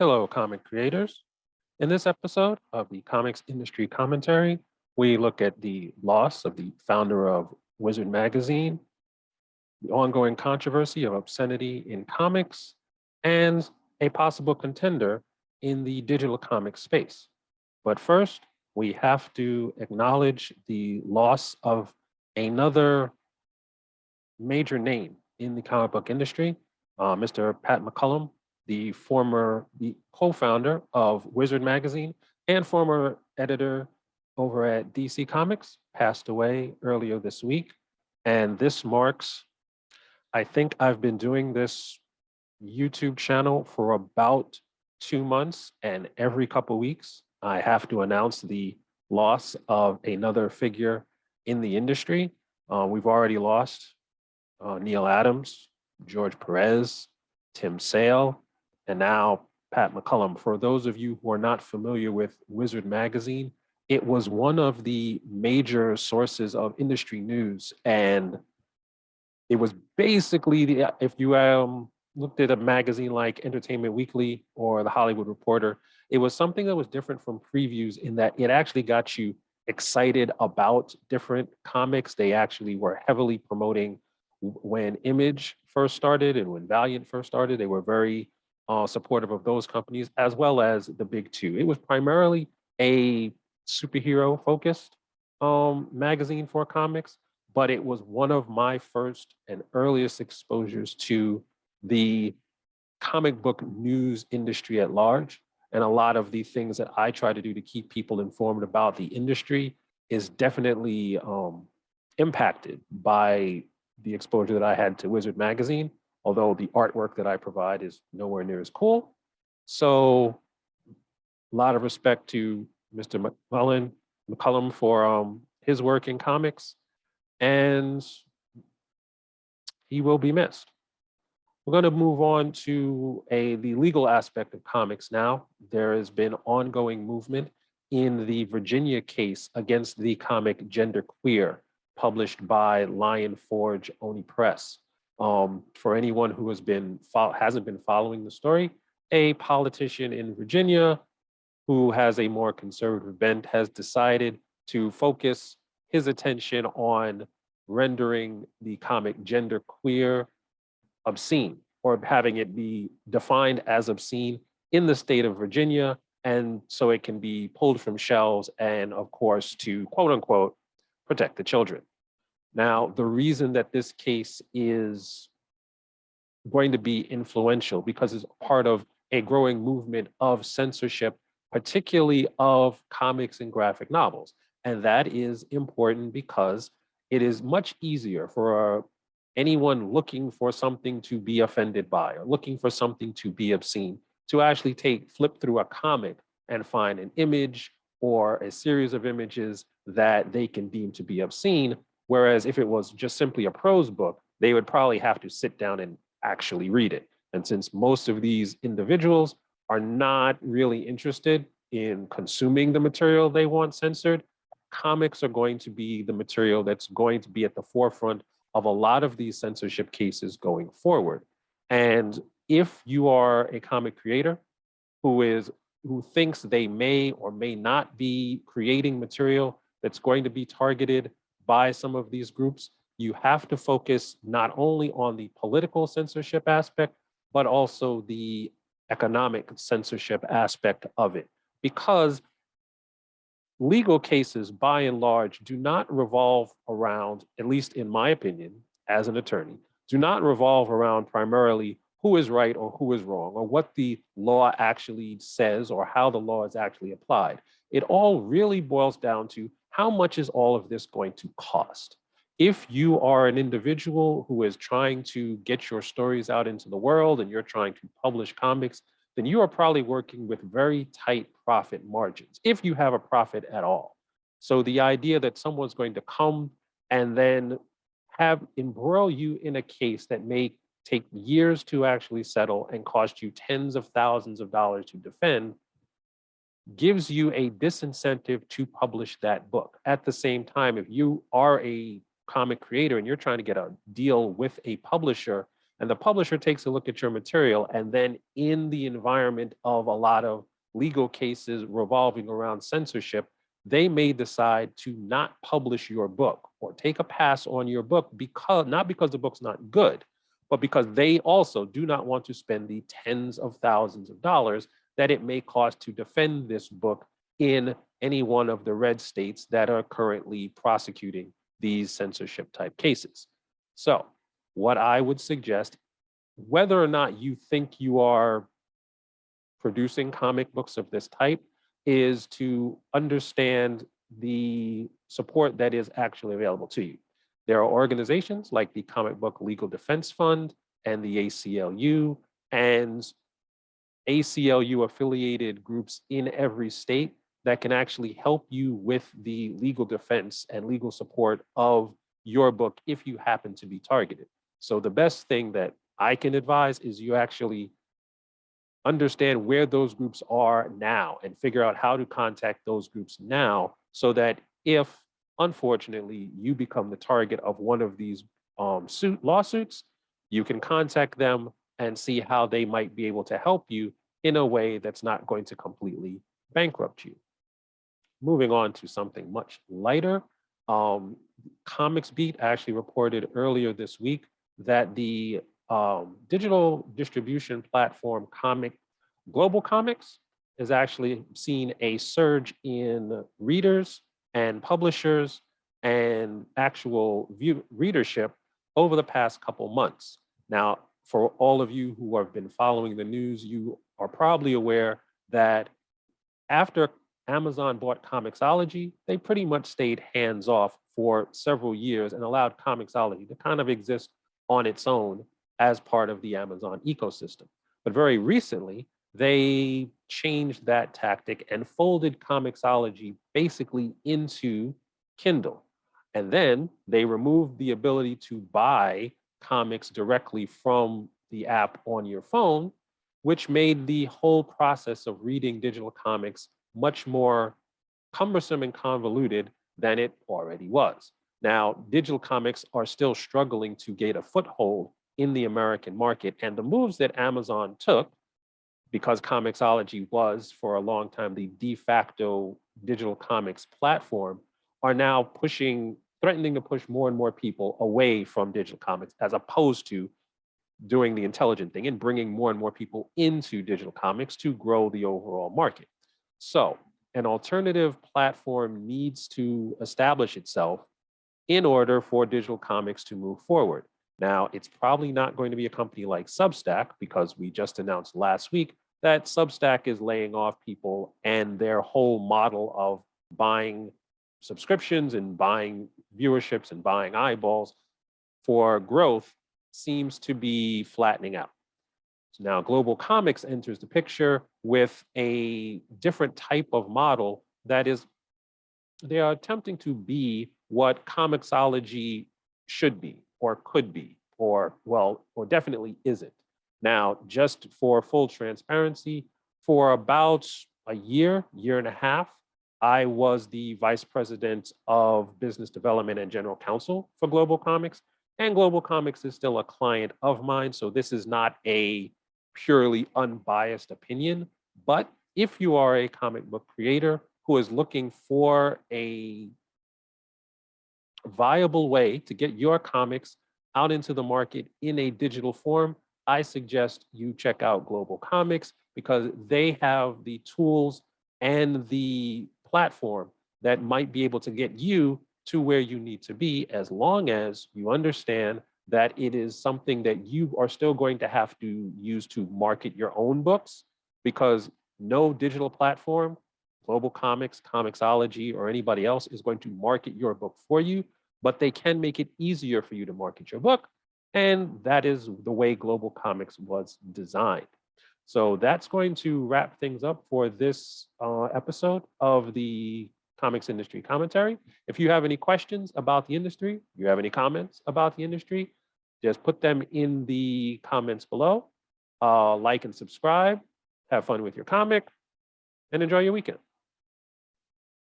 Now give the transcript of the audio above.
Hello, comic creators. In this episode of the Comics Industry Commentary, we look at the loss of the founder of Wizard Magazine, the ongoing controversy of obscenity in comics, and a possible contender in the digital comic space. But first, we have to acknowledge the loss of another major name in the comic book industry, Mr. Pat McCallum, the co-founder of Wizard Magazine and former editor over at DC Comics, passed away earlier this week. And this marks, I think I've been doing this YouTube channel for about 2 months, and every couple of weeks, I have to announce the loss of another figure in the industry. We've already lost Neil Adams, George Perez, Tim Sale, and now Pat McCallum. For those of you who are not familiar with Wizard Magazine, it was one of the major sources of industry news. And it was basically, if you looked at a magazine like Entertainment Weekly or The Hollywood Reporter, it was something that was different from previews in that it actually got you excited about different comics. They actually were heavily promoting when Image first started and when Valiant first started. They were very supportive of those companies as well as the big two. It was primarily a superhero focused magazine for comics, but it was one of my first and earliest exposures to the comic book news industry at large. And a lot of the things that I try to do to keep people informed about the industry is definitely impacted by the exposure that I had to Wizard Magazine, although the artwork that I provide is nowhere near as cool. So a lot of respect to Mr. McCallum for his work in comics, and he will be missed. We're going to move on to the legal aspect of comics now. There has been ongoing movement in the Virginia case against the comic Gender Queer, published by Lion Forge Oni Press. For anyone who hasn't been following the story, a politician in Virginia who has a more conservative bent has decided to focus his attention on rendering the comic Gender Queer obscene, or having it be defined as obscene in the state of Virginia, and so it can be pulled from shelves and, of course, to quote unquote protect the children. Now, the reason that this case is going to be influential because it's part of a growing movement of censorship, particularly of comics and graphic novels. And that is important because it is much easier for anyone looking for something to be offended by or looking for something to be obscene to actually flip through a comic and find an image or a series of images that they can deem to be obscene. Whereas if it was just simply a prose book, they would probably have to sit down and actually read it. And since most of these individuals are not really interested in consuming the material they want censored, comics are going to be the material that's going to be at the forefront of a lot of these censorship cases going forward. And if you are a comic creator who thinks they may or may not be creating material that's going to be targeted by some of these groups, you have to focus not only on the political censorship aspect, but also the economic censorship aspect of it. Because legal cases, by and large, do not revolve around, at least in my opinion, as an attorney, do not revolve around primarily who is right or who is wrong, or what the law actually says, or how the law is actually applied. It all really boils down to how much is all of this going to cost? If you are an individual who is trying to get your stories out into the world and you're trying to publish comics, then you are probably working with very tight profit margins, if you have a profit at all. So the idea that someone's going to come and then embroil you in a case that may take years to actually settle and cost you tens of thousands of dollars to defend gives you a disincentive to publish that book. At the same time, if you are a comic creator and you're trying to get a deal with a publisher, And the publisher takes a look at your material, and then in the environment of a lot of legal cases revolving around censorship, they may decide to not publish your book or take a pass on your book, because not because the book's not good, but because they also do not want to spend the tens of thousands of dollars that it may cost to defend this book in any one of the red states that are currently prosecuting these censorship type cases. So what I would suggest, whether or not you think you are producing comic books of this type, is to understand the support that is actually available to you. There are organizations like the Comic Book Legal Defense Fund and the ACLU, and ACLU affiliated groups in every state that can actually help you with the legal defense and legal support of your book if you happen to be targeted. So the best thing that I can advise is you actually understand where those groups are now and figure out how to contact those groups now, so that if, unfortunately, you become the target of one of these lawsuits, you can contact them and see how they might be able to help you in a way that's not going to completely bankrupt you. Moving on to something much lighter, Comics Beat actually reported earlier this week that the digital distribution platform GlobalComix has actually seen a surge in readers and publishers and actual readership over the past couple months. Now, for all of you who have been following the news, you are probably aware that after Amazon bought Comixology, they pretty much stayed hands off for several years and allowed Comixology to kind of exist on its own as part of the Amazon ecosystem. But very recently, they changed that tactic and folded Comixology basically into Kindle. And then they removed the ability to buy comics directly from the app on your phone, which made the whole process of reading digital comics much more cumbersome and convoluted than it already was. Now, digital comics are still struggling to get a foothold in the American market, and the moves that Amazon took, because Comixology was for a long time the de facto digital comics platform, are now threatening to push more and more people away from digital comics, as opposed to doing the intelligent thing and bringing more and more people into digital comics to grow the overall market. So an alternative platform needs to establish itself in order for digital comics to move forward. Now, it's probably not going to be a company like Substack, because we just announced last week that Substack is laying off people, and their whole model of buying subscriptions and buying viewerships and buying eyeballs for growth seems to be flattening out. So now GlobalComix enters the picture with a different type of model that is, they are attempting to be what Comixology should be or could be, or definitely isn't. Now, just for full transparency, for about a year and a half, I was the vice president of business development and general counsel for GlobalComix, and GlobalComix is still a client of mine, so this is not a purely unbiased opinion. But if you are a comic book creator who is looking for a viable way to get your comics out into the market in a digital form, I suggest you check out GlobalComix, because they have the tools and the platform that might be able to get you to where you need to be, as long as you understand that it is something that you are still going to have to use to market your own books, because no digital platform, GlobalComix, Comixology, or anybody else is going to market your book for you, but they can make it easier for you to market your book. And that is the way GlobalComix was designed. So that's going to wrap things up for this episode of the Comics Industry Commentary. If you have any questions about the industry, you have any comments about the industry, just put them in the comments below. Like and subscribe, have fun with your comic, and enjoy your weekend.